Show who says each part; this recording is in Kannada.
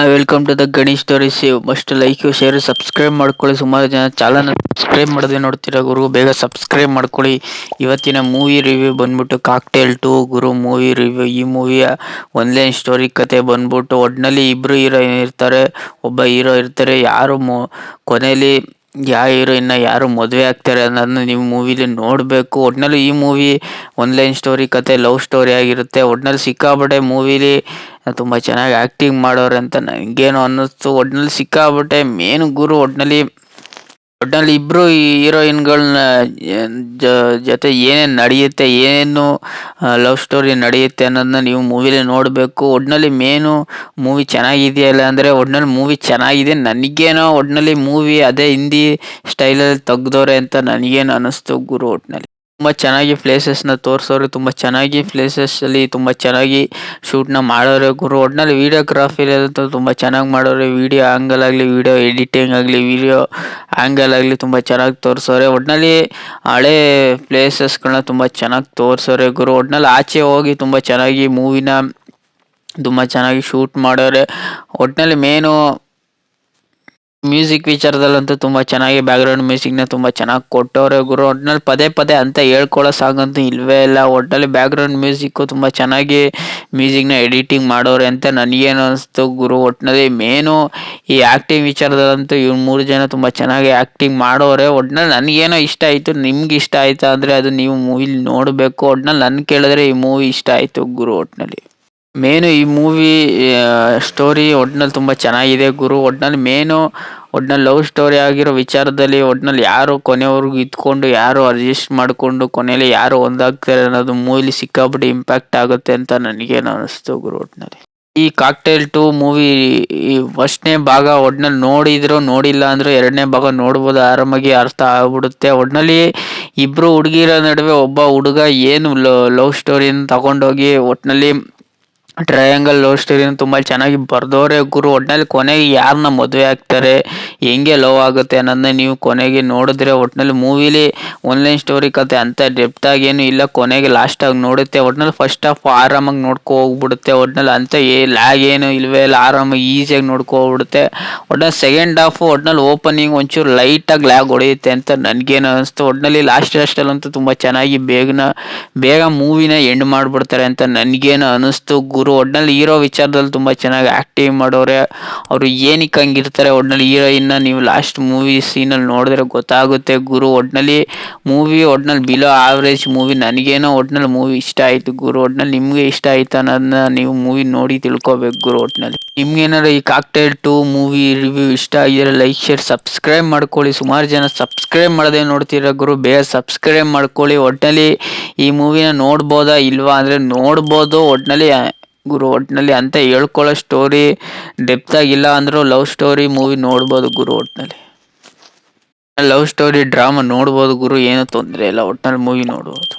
Speaker 1: Welcome to the Ganesh stories. Must like share subscribe ಮಾಡ್ಕೊಳ್ಳಿ. ಸುಮಾರು ಜನ ಚಾನಲ್ ಸಬ್ಸ್ಕ್ರೈಬ್ ಮಾಡದೆ ನೋಡ್ತೀರಾ ಗುರು, ಬೇಗ ಸಬ್ಸ್ಕ್ರೈಬ್ ಮಾಡ್ಕೊಳ್ಳಿ. ಇವತ್ತಿನ ಮೂವಿ ರಿವ್ಯೂ ಬಂದ್ಬಿಟ್ಟು ಕಾಕ್ಟೇಲ್ 2 ಗುರು ಮೂವಿ ರಿವ್ಯೂ. ಈ ಮೂವಿಯ ಒನ್ಲೈನ್ ಸ್ಟೋರಿ ಕತೆ ಬಂದ್ಬಿಟ್ಟು ಒಟ್ಟಿನಲ್ಲಿ ಇಬ್ರು ಹೀರೋಯಿನ್ ಇರ್ತಾರೆ, ಒಬ್ಬ ಹೀರೋ ಇರ್ತಾರೆ. ಯಾರು ಕೊನೆಯಲ್ಲಿ ಯಾವ ಹೀರೋಯಿನ್ನ ಯಾರು ಮದುವೆ ಆಗ್ತಾರೆ ಅನ್ನೋದನ್ನ ನೀವು ಮೂವಿಲಿ ನೋಡಬೇಕು. ಒಟ್ಟಿನಲ್ಲಿ ಈ ಮೂವಿ ಒನ್ಲೈನ್ ಸ್ಟೋರಿ ಕತೆ ಲವ್ ಸ್ಟೋರಿ ಆಗಿರುತ್ತೆ. ಒಟ್ಟಿನಲ್ಲಿ ಸಿಕ್ಕಾಪಟ್ಟೆ ಮೂವಿಲಿ ತುಂಬ ಚೆನ್ನಾಗಿ ಆ್ಯಕ್ಟಿಂಗ್ ಮಾಡೋರೆ ಅಂತ ನನಗೇನು ಅನ್ನಿಸ್ತು. ಒಟ್ಟಿನಲ್ಲಿ ಸಿಕ್ಕಾಪಟ್ಟೆ ಮೇನು ಗುರು. ಒಟ್ಟಿನಲ್ಲಿ ಇಬ್ಬರು ಹೀರೋಯಿನ್ಗಳನ್ನ ಜೊತೆ ಏನೇನು ನಡೆಯುತ್ತೆ, ಏನೇನು ಲವ್ ಸ್ಟೋರಿ ನಡೆಯುತ್ತೆ ಅನ್ನೋದನ್ನ ನೀವು ಮೂವಿಲಿ ನೋಡಬೇಕು. ಒಟ್ಟಿನಲ್ಲಿ ಮೇನು ಮೂವಿ ಚೆನ್ನಾಗಿದೆಯಲ್ಲ ಅಂದರೆ ಒಟ್ಟಿನಲ್ಲಿ ಮೂವಿ ಚೆನ್ನಾಗಿದೆ. ನನಗೇನೋ ಒಟ್ಟಿನಲ್ಲಿ ಮೂವಿ ಅದೇ ಹಿಂದಿ ಸ್ಟೈಲಲ್ಲಿ ತೆಗ್ದವ್ರೆ ಅಂತ ನನಗೇನು ಅನ್ನಿಸ್ತು ಗುರು. ಒಟ್ಟಿನಲ್ಲಿ ತುಂಬ ಚೆನ್ನಾಗಿ ಪ್ಲೇಸಸ್ನ ತೋರಿಸೋರು, ತುಂಬ ಚೆನ್ನಾಗಿ ಪ್ಲೇಸಸ್ಸಲ್ಲಿ ತುಂಬ ಚೆನ್ನಾಗಿ ಶೂಟ್ನ ಮಾಡೋರೆ ಗುರು. ಒಟ್ಟಿನಲ್ಲಿ ವೀಡಿಯೋಗ್ರಾಫಿಲಂತೂ ತುಂಬ ಚೆನ್ನಾಗಿ ಮಾಡೋರೆ. ವೀಡಿಯೋ ಆ್ಯಂಗಲ್ ಆಗಲಿ, ವೀಡಿಯೋ ಎಡಿಟಿಂಗ್ ಆಗಲಿ, ವೀಡಿಯೋ ಆ್ಯಂಗಲ್ ಆಗಲಿ ತುಂಬ ಚೆನ್ನಾಗಿ ತೋರಿಸೋರೆ. ಒಟ್ಟಿನಲ್ಲಿ ಹಳೇ ಪ್ಲೇಸಸ್ಗಳನ್ನ ತುಂಬ ಚೆನ್ನಾಗಿ ತೋರಿಸೋರೆ ಗುರು. ಒಟ್ಟಿನಲ್ಲಿ ಆಚೆ ಹೋಗಿ ತುಂಬ ಚೆನ್ನಾಗಿ ಮೂವಿನ ತುಂಬ ಚೆನ್ನಾಗಿ ಶೂಟ್ ಮಾಡೋರೆ. ಒಟ್ಟಿನಲ್ಲಿ ಮೇನು ಮ್ಯೂಸಿಕ್ ವಿಚಾರದಲ್ಲಂತೂ ತುಂಬ ಚೆನ್ನಾಗಿ ಬ್ಯಾಕ್ಗ್ರೌಂಡ್ ಮ್ಯೂಸಿಕ್ನ ತುಂಬ ಚೆನ್ನಾಗಿ ಕೊಟ್ಟವ್ರೆ ಗುರು. ಒಟ್ಟಿನಲ್ಲಿ ಪದೇ ಪದೇ ಅಂತ ಹೇಳ್ಕೊಳ್ಳೋ ಸಾಂಗಂತೂ ಇಲ್ಲವೇ ಇಲ್ಲ. ಒಟ್ಟಿನಲ್ಲಿ ಬ್ಯಾಕ್ಗ್ರೌಂಡ್ ಮ್ಯೂಸಿಕ್ಕು ತುಂಬ ಚೆನ್ನಾಗಿ ಮ್ಯೂಸಿಕ್ನ ಎಡಿಟಿಂಗ್ ಮಾಡೋರೆ ಅಂತ ನನಗೇನು ಅನಿಸ್ತು ಗುರು. ಒಟ್ಟಿನಲ್ಲಿ ಮೇನು ಈ ಆ್ಯಕ್ಟಿಂಗ್ ವಿಚಾರದಲ್ಲಂತೂ ಇವ್ರು 3 ಜನ ತುಂಬ ಚೆನ್ನಾಗಿ ಆ್ಯಕ್ಟಿಂಗ್ ಮಾಡೋರೆ. ಒಟ್ಟಿನಲ್ಲಿ ನನಗೇನೋ ಇಷ್ಟ ಆಯಿತು. ನಿಮ್ಗೆ ಇಷ್ಟ ಆಯಿತಾ ಅಂದರೆ ಅದು ನೀವು ಮೂವಿಲಿ ನೋಡಬೇಕು. ಒಟ್ಟಿನಲ್ಲಿ ನನ್ನ ಕೇಳಿದ್ರೆ ಈ ಮೂವಿ ಇಷ್ಟ ಆಯಿತು ಗುರು. ಒಟ್ಟಿನಲ್ಲಿ ಮೇನು ಈ ಮೂವಿ ಸ್ಟೋರಿ ಒಟ್ಟಿನಲ್ಲಿ ತುಂಬ ಚೆನ್ನಾಗಿದೆ ಗುರು. ಒಟ್ಟಿನಲ್ಲಿ ಲವ್ ಸ್ಟೋರಿ ಆಗಿರೋ ವಿಚಾರದಲ್ಲಿ ಒಟ್ಟಿನಲ್ಲಿ ಯಾರು ಕೊನೆವರೆಗೂ ಇದ್ಕೊಂಡು ಯಾರು ಅಡ್ಜಸ್ಟ್ ಮಾಡಿಕೊಂಡು ಕೊನೆಯಲ್ಲಿ ಯಾರು ಒಂದಾಗ್ತಾರೆ ಅನ್ನೋದು ಮೂವಿಲಿ ಸಿಕ್ಕಾಪಟ್ಟೆ ಇಂಪ್ಯಾಕ್ಟ್ ಆಗುತ್ತೆ ಅಂತ ನನಗೇನು ಅನ್ನಿಸ್ತು ಗುರು. ಒಟ್ಟಿನಲ್ಲಿ ಈ ಕಾಕ್ಟೇಲ್ 2 ಮೂವಿ ಫಸ್ಟ್ನೇ ಭಾಗ ಒಟ್ಟಿನಲ್ಲಿ ನೋಡಿದ್ರು ನೋಡಿಲ್ಲ ಅಂದರೂ 2ನೇ ಭಾಗ ನೋಡ್ಬೋದು, ಆರಾಮಾಗಿ ಅರ್ಥ ಆಗ್ಬಿಡುತ್ತೆ. ಒಟ್ಟಿನಲ್ಲಿ ಇಬ್ಬರು ಹುಡುಗಿರ ನಡುವೆ ಒಬ್ಬ ಹುಡುಗ ಏನು ಲವ್ ಸ್ಟೋರಿನ ತಗೊಂಡೋಗಿ ಒಟ್ಟಿನಲ್ಲಿ ಟ್ರಯಾಂಗಲ್ ಲವ್ ಸ್ಟೋರಿನ ತುಂಬ ಚೆನ್ನಾಗಿ ಬರ್ದವ್ರೆ ಗುರು. ಒಟ್ಟಿನಲ್ಲಿ ಕೊನೆಗೆ ಯಾರನ್ನ ಮದುವೆ ಆಗ್ತಾರೆ, ಹೆಂಗೆ ಲವ್ ಆಗುತ್ತೆ ಅನ್ನೋದನ್ನ ನೀವು ಕೊನೆಗೆ ನೋಡಿದ್ರೆ ಒಟ್ಟಿನಲ್ಲಿ ಮೂವಿಲಿ ಆನ್ಲೈನ್ ಸ್ಟೋರಿ ಕತೆ ಅಂತ ಡೆಪ್ತಾಗೇನು ಇಲ್ಲ. ಕೊನೆಗೆ ಲಾಸ್ಟಾಗಿ ನೋಡುತ್ತೆ. ಒಟ್ಟಿನಲ್ಲಿ ಫಸ್ಟ್ ಹಾಫ್ ಆರಾಮಾಗಿ ನೋಡ್ಕೊ ಹೋಗ್ಬಿಡುತ್ತೆ. ಒಟ್ಟಿನಲ್ಲಿ ಅಂತ ಲ್ಯಾಗ್ ಏನು ಇಲ್ವೇ ಇಲ್ಲ, ಆರಾಮಾಗಿ ಈಸಿಯಾಗಿ ನೋಡ್ಕೊ ಹೋಗ್ಬಿಡುತ್ತೆ. ಒಟ್ಟಿನಲ್ಲಿ ಸೆಕೆಂಡ್ ಹಾಫು ಒಟ್ಟಿನಲ್ಲಿ ಓಪನಿಂಗ್ ಒಂಚೂರು ಲೈಟಾಗಿ ಲ್ಯಾಗ್ ಹೊಡೆಯುತ್ತೆ ಅಂತ ನನಗೇನು ಅನ್ನಿಸ್ತು. ಒಟ್ಟಿನಲ್ಲಿ ಲಾಸ್ಟಲ್ಲಂತೂ ತುಂಬ ಚೆನ್ನಾಗಿ ಬೇಗ ಮೂವಿನ ಎಂಡ್ ಮಾಡಿಬಿಡ್ತಾರೆ ಅಂತ ನನಗೇನು ಅನ್ನಿಸ್ತು ಗುರು. ಒಟ್ಟಿನಲ್ಲಿ ಹೀರೋ ವಿಚಾರದಲ್ಲಿ ತುಂಬ ಚೆನ್ನಾಗಿ ಆ್ಯಕ್ಟಿಂಗ್ ಮಾಡೋರೆ. ಅವರು ಏನಕ್ಕೆ ಹಂಗಿರ್ತಾರೆ ಒಟ್ಟಿನಲ್ಲಿ ಹೀರೋಯಿನ್ನ ನೀವು ಲಾಸ್ಟ್ ಮೂವಿ ಸೀನಲ್ಲಿ ನೋಡಿದ್ರೆ ಗೊತ್ತಾಗುತ್ತೆ ಗುರು. ಒಟ್ಟಿನಲ್ಲಿ ಬಿಲೋ ಆವ್ರೇಜ್ ಮೂವಿ. ನನಗೇನೋ ಒಟ್ಟಿನಲ್ಲಿ ಮೂವಿ ಇಷ್ಟ ಆಯಿತು ಗುರು. ಒಟ್ಟಿನಲ್ಲಿ ನಿಮಗೆ ಇಷ್ಟ ಆಯ್ತು ಅನ್ನೋದನ್ನ ನೀವು ಮೂವಿ ನೋಡಿ ತಿಳ್ಕೊಬೇಕು ಗುರು. ಒಟ್ಟಿನಲ್ಲಿ ನಿಮ್ಗೇನಾದ್ರು ಈ ಕಾಕ್ಟೇಲ್ 2 ಮೂವಿ ರಿವ್ಯೂ ಇಷ್ಟ ಆಗಿದ್ರೆ ಲೈಕ್ ಶೇರ್ ಸಬ್ಸ್ಕ್ರೈಬ್ ಮಾಡ್ಕೊಳ್ಳಿ. ಸುಮಾರು ಜನ ಸಬ್ಸ್ಕ್ರೈಬ್ ಮಾಡದೆ ನೋಡ್ತೀರಾ ಗುರು, ಬೇಗ ಸಬ್ಸ್ಕ್ರೈಬ್ ಮಾಡ್ಕೊಳ್ಳಿ. ಒಟ್ಟಿನಲ್ಲಿ ಈ ಮೂವಿನ ನೋಡ್ಬೋದಾ ಇಲ್ವಾ ಅಂದರೆ ನೋಡ್ಬೋದು ಒಟ್ಟಿನಲ್ಲಿ ಗುರು. ಒಟ್ಟಿನಲ್ಲಿ ಅಂತ ಹೇಳ್ಕೊಳ್ಳೋ ಸ್ಟೋರಿ ಡೆಪ್ತಾಗಿಲ್ಲ ಅಂದರೂ ಲವ್ ಸ್ಟೋರಿ ಮೂವಿ ನೋಡ್ಬೋದು ಗುರು. ಒಟ್ಟಿನಲ್ಲಿ ಲವ್ ಸ್ಟೋರಿ ಡ್ರಾಮಾ ನೋಡ್ಬೋದು ಗುರು, ಏನೂ ತೊಂದರೆ ಇಲ್ಲ. ಒಟ್ಟಿನಲ್ಲಿ ಮೂವಿ ನೋಡ್ಬೋದು.